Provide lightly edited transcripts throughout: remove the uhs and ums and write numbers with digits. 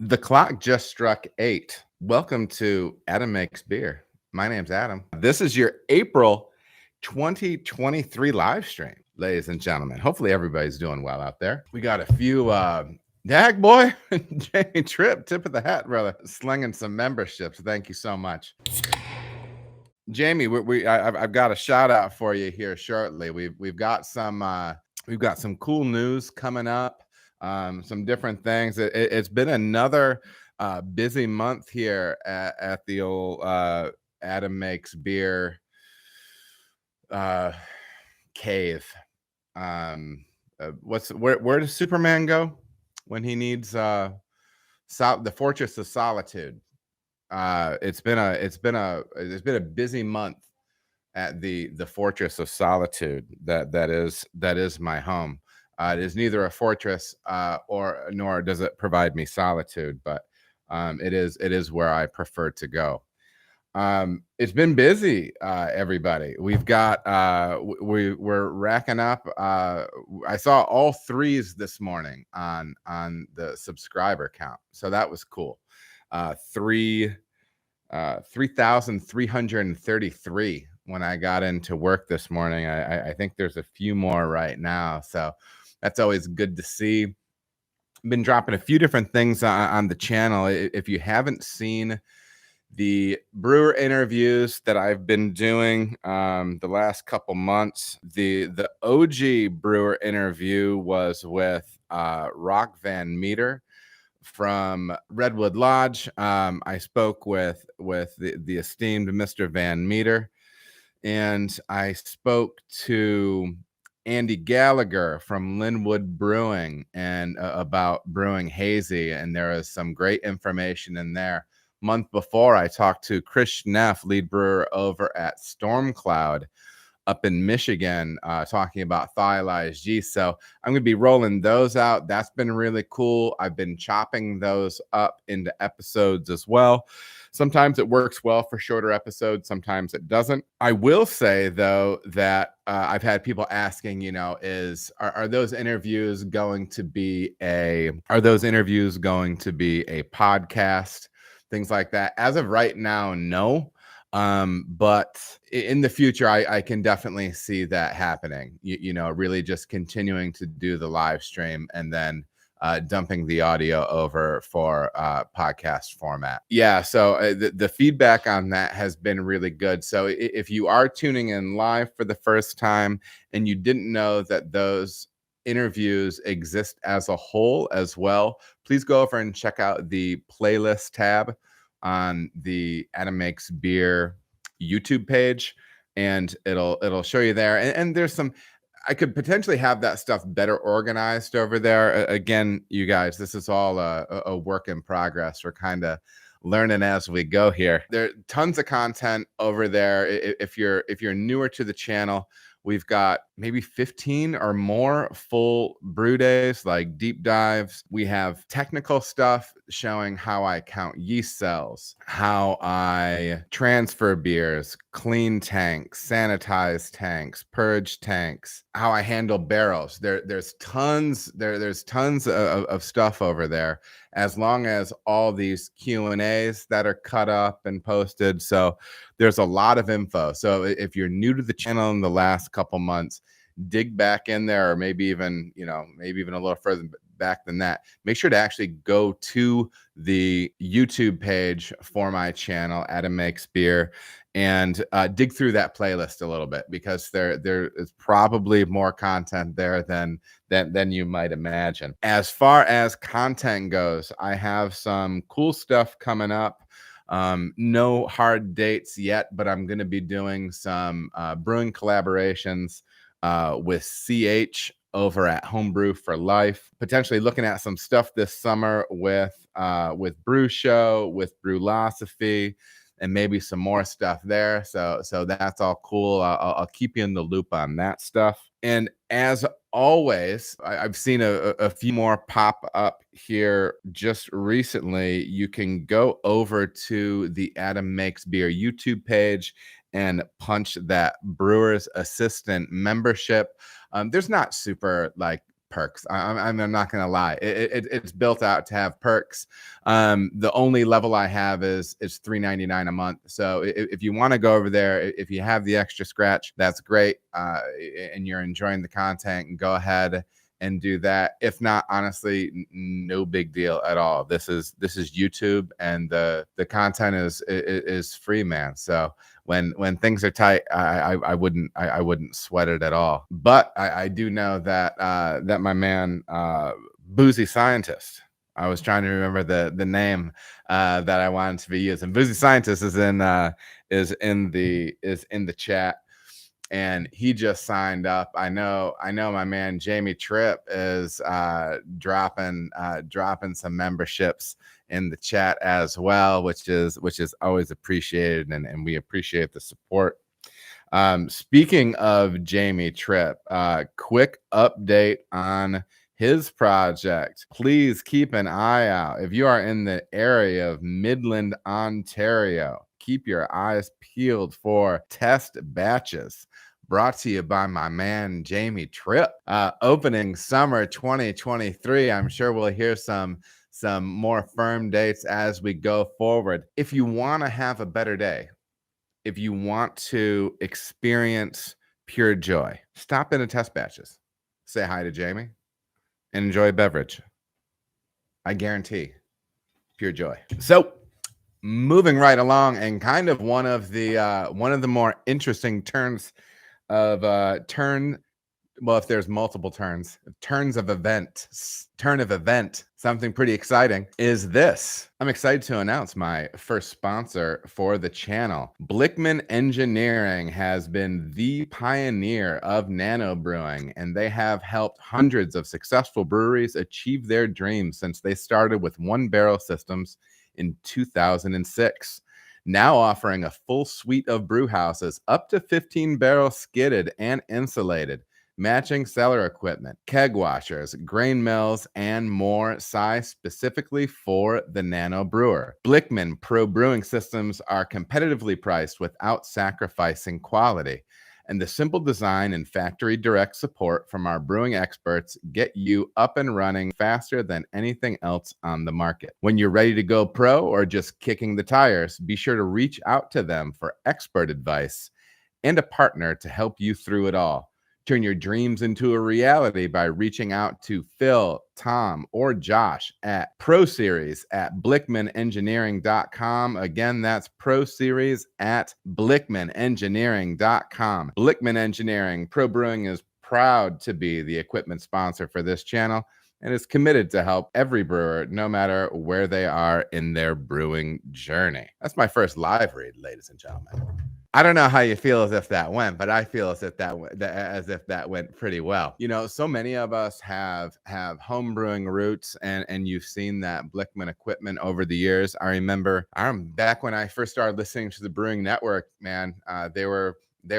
The clock just struck 8. Welcome to Adam Makes Beer. My name's Adam. This is your April 2023 live stream, ladies and gentlemen. Hopefully everybody's doing well out there. We got a few Dag boy, Jamie Tripp, tip of the hat, brother, slinging some memberships. Thank you so much. Jamie, I've got a shout out for you here shortly. We've got some cool news coming up, some different things. It's been another busy month here at the old Adam Makes Beer cave. Where does Superman go when he needs the Fortress of Solitude? It's been a busy month at the Fortress of Solitude that is my home. It is neither a fortress nor does it provide me solitude, but it is where I prefer to go. It's been busy, everybody. We've got we're racking up. I saw all threes this morning on the subscriber count, so that was cool. 3,333 when I got into work this morning. I think there's a few more right now, so that's always good to see. Been dropping a few different things on the channel. If you haven't seen the brewer interviews that I've been doing the last couple months, the OG brewer interview was with Rock Van Meter from Redwood Lodge. I spoke with the esteemed Mr. Van Meter, and I spoke to Andy Gallagher from Linwood Brewing and about brewing hazy, and there is some great information in there. Month before, I talked to Chris Schneff, lead brewer over at Stormcloud up in Michigan, talking about thiolized yeast. So I'm going to be rolling those out. That's been really cool. I've been chopping those up into episodes as well. Sometimes it works well for shorter episodes. Sometimes it doesn't. I will say, though, that I've had people asking, are those interviews going to be a podcast? Things like that. As of right now, no. But in the future, I can definitely see that happening. Really just continuing to do the live stream and then dumping the audio over for podcast format. Yeah, so the feedback on that has been really good. So if you are tuning in live for the first time and you didn't know that those interviews exist as a whole as well, please go over and check out the playlist tab on the Adam Makes Beer YouTube page, and it'll show you there. And there's some, I could potentially have that stuff better organized over there. Again, you guys, this is all a work in progress. We're kind of learning as we go here. There are tons of content over there. If you're newer to the channel, we've got maybe 15 or more full brew days, like deep dives. We have technical stuff showing how I count yeast cells, how I transfer beers, clean tanks, sanitize tanks, purge tanks, how I handle barrels. There's tons of stuff over there, as long as all these Q&As that are cut up and posted. So there's a lot of info. So if you're new to the channel in the last couple months, dig back in there, or maybe even a little further back than that. Make sure to actually go to the YouTube page for my channel, Adam Makes Beer, and dig through that playlist a little bit, because there is probably more content there than you might imagine. As far as content goes, I have some cool stuff coming up. No hard dates yet, but I'm going to be doing some brewing collaborations with CH over at Homebrew for Life. Potentially looking at some stuff this summer with Brew Show, with Brewlosophy, and maybe some more stuff there. So that's all cool. I'll keep you in the loop on that stuff. And as always, I've seen a few more pop up here just recently. You can go over to the Adam Makes Beer YouTube page and punch that Brewers Assistant membership. There's not super perks. I'm not gonna lie. It's built out to have perks. The only level I have is $3.99 a month. So if you want to go over there, if you have the extra scratch, that's great. And you're enjoying the content, go ahead and do that. If not, honestly, no big deal at all. This is YouTube, and the content is free, man. So when things are tight, I wouldn't sweat it at all. But I do know that that my man Boozy Scientist, I was trying to remember the name that I wanted to be using. Boozy Scientist is in the chat, and he just signed up. I know my man Jamie Tripp is dropping some memberships in the chat as well, which is always appreciated, and we appreciate the support. Speaking of Jamie Tripp, quick update on his project. Please keep an eye out. If you are in the area of Midland, Ontario, keep your eyes peeled for test batches brought to you by my man Jamie Tripp. Opening summer 2023. I'm sure we'll hear some more firm dates as we go forward. If you want to have a better day, if you want to experience pure joy, stop in at test batches. Say hi to Jamie and enjoy a beverage. I guarantee pure joy. So moving right along, and kind of one of the more interesting turns of well, if there's multiple turns of event, something pretty exciting is this. I'm excited to announce my first sponsor for the channel. Blickman Engineering has been the pioneer of nano brewing, and they have helped hundreds of successful breweries achieve their dreams since they started with 1-barrel systems in 2006. Now offering a full suite of brew houses up to 15-barrel skidded and insulated, matching cellar equipment, keg washers, grain mills, and more, sized specifically for the nano brewer. Blickman Pro Brewing systems are competitively priced without sacrificing quality, and the simple design and factory direct support from our brewing experts get you up and running faster than anything else on the market. When you're ready to go pro or just kicking the tires, be sure to reach out to them for expert advice and a partner to help you through it all. Turn your dreams into a reality by reaching out to Phil, Tom, or Josh at ProSeries@BlickmanEngineering.com. Again, that's ProSeries@BlickmanEngineering.com. Blickman Engineering Pro Brewing is proud to be the equipment sponsor for this channel and is committed to help every brewer, no matter where they are in their brewing journey. That's my first live read, ladies and gentlemen. I don't know how you feel as if that went, but I feel as if that went pretty well. You know, so many of us have home brewing roots, and you've seen that Blickman equipment over the years. I remember back when I first started listening to the Brewing Network, man, they were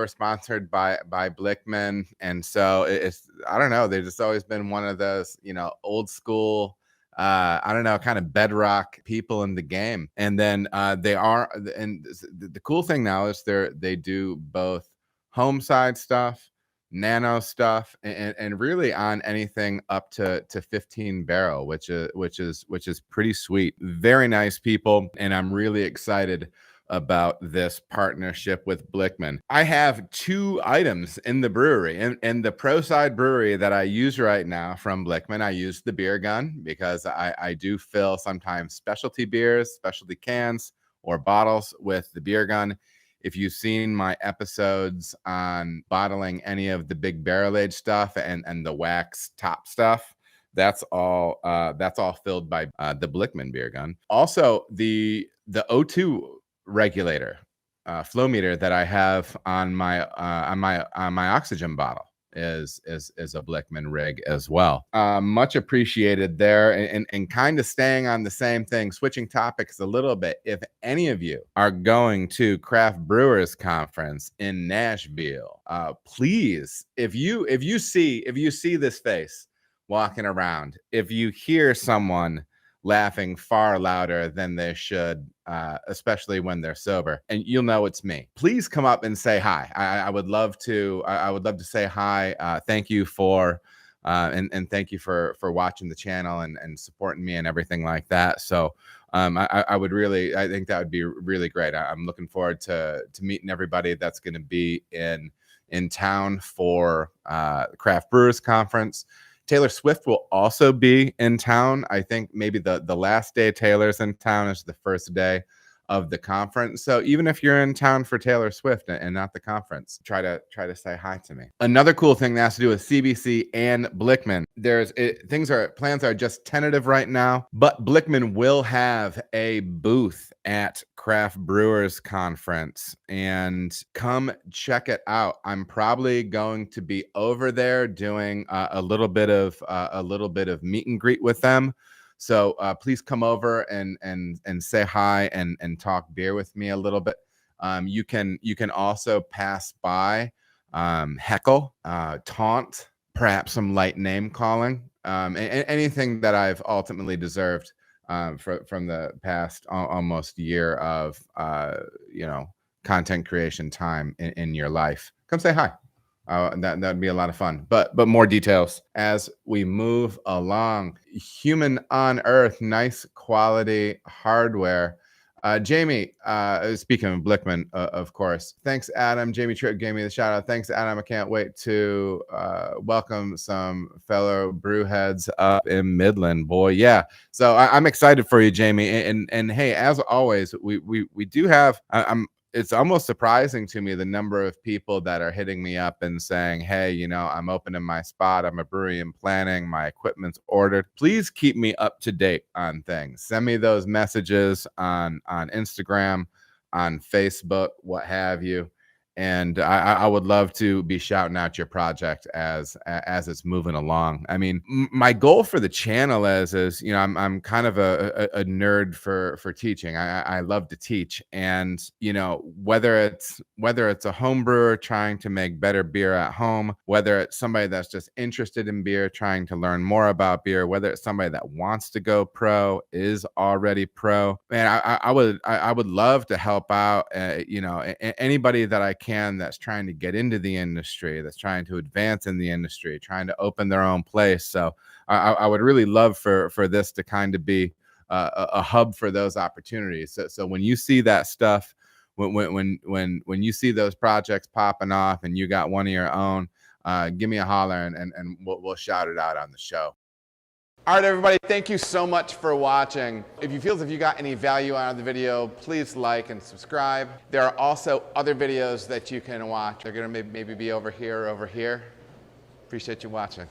sponsored by Blickman, and so it's, I don't know, they've just always been one of those, you know, old school, I don't know, kind of bedrock people in the game. And then the cool thing now is they do both home side stuff, nano stuff, and really on anything up to 15 barrel, which is pretty sweet. Very nice people, and I'm really excited about this partnership with Blickman. I have 2 items in the brewery, and the pro side brewery that I use right now from Blickman. I use the beer gun because I do fill sometimes specialty beers, specialty cans, or bottles with the beer gun. If you've seen my episodes on bottling any of the big barrel age stuff and the wax top stuff, that's all filled by the Blickman beer gun. Also, the O2 regulator flow meter that I have on my oxygen bottle is a Blickman rig as well. Much appreciated there. And kind of staying on the same thing, switching topics a little bit. If any of you are going to Craft Brewers Conference in Nashville, please, if you see this face walking around, if you hear someone laughing far louder than they should, especially when they're sober, and you'll know it's me, please come up and say hi. I would love to say hi. Thank you for And thank you for watching the channel and supporting me and everything like that. So I would really, I think that would be really great. I'm looking forward to meeting everybody that's going to be in town for the Craft Brewers Conference. Taylor Swift will also be in town. I think maybe the last day Taylor's in town is the first day of the conference. So even if you're in town for Taylor Swift and not the conference, try to say hi to me. Another cool thing that has to do with CBC and Blickman. Plans are just tentative right now, but Blickman will have a booth at Craft Brewers Conference, and come check it out. I'm probably going to be over there doing a little bit of meet and greet with them. So please come over and say hi and talk beer with me a little bit. You can also pass by, heckle, taunt, perhaps some light name calling, anything that I've ultimately deserved from the past almost year of content creation time in your life. Come say hi. That'd be a lot of fun. But more details as we move along. Human on Earth, nice quality hardware. Jamie, speaking of Blickman, of course. Thanks, Adam. Jamie Tripp gave me the shout out. Thanks, Adam. I can't wait to welcome some fellow brewheads up in Midland, boy. Yeah. So I'm excited for you, Jamie. And hey, as always, we do have. It's almost surprising to me the number of people that are hitting me up and saying, hey, I'm opening my spot. I'm a brewery in planning. My equipment's ordered. Please keep me up to date on things. Send me those messages on Instagram, on Facebook, what have you. And I would love to be shouting out your project as it's moving along. I mean, my goal for the channel is I'm kind of a nerd for teaching. I love to teach, and whether it's a home brewer trying to make better beer at home, whether it's somebody that's just interested in beer trying to learn more about beer, whether it's somebody that wants to go pro, is already pro, man, I would love to help out. Anybody that I can that's trying to get into the industry, that's trying to advance in the industry, trying to open their own place. So I would really love for this to kind of be a hub for those opportunities. So when you see that stuff, when you see those projects popping off and you got one of your own, give me a holler and we'll shout it out on the show. All right, everybody, thank you so much for watching. If you feel as if you got any value out of the video, please like and subscribe. There are also other videos that you can watch. They're gonna maybe be over here or over here. Appreciate you watching.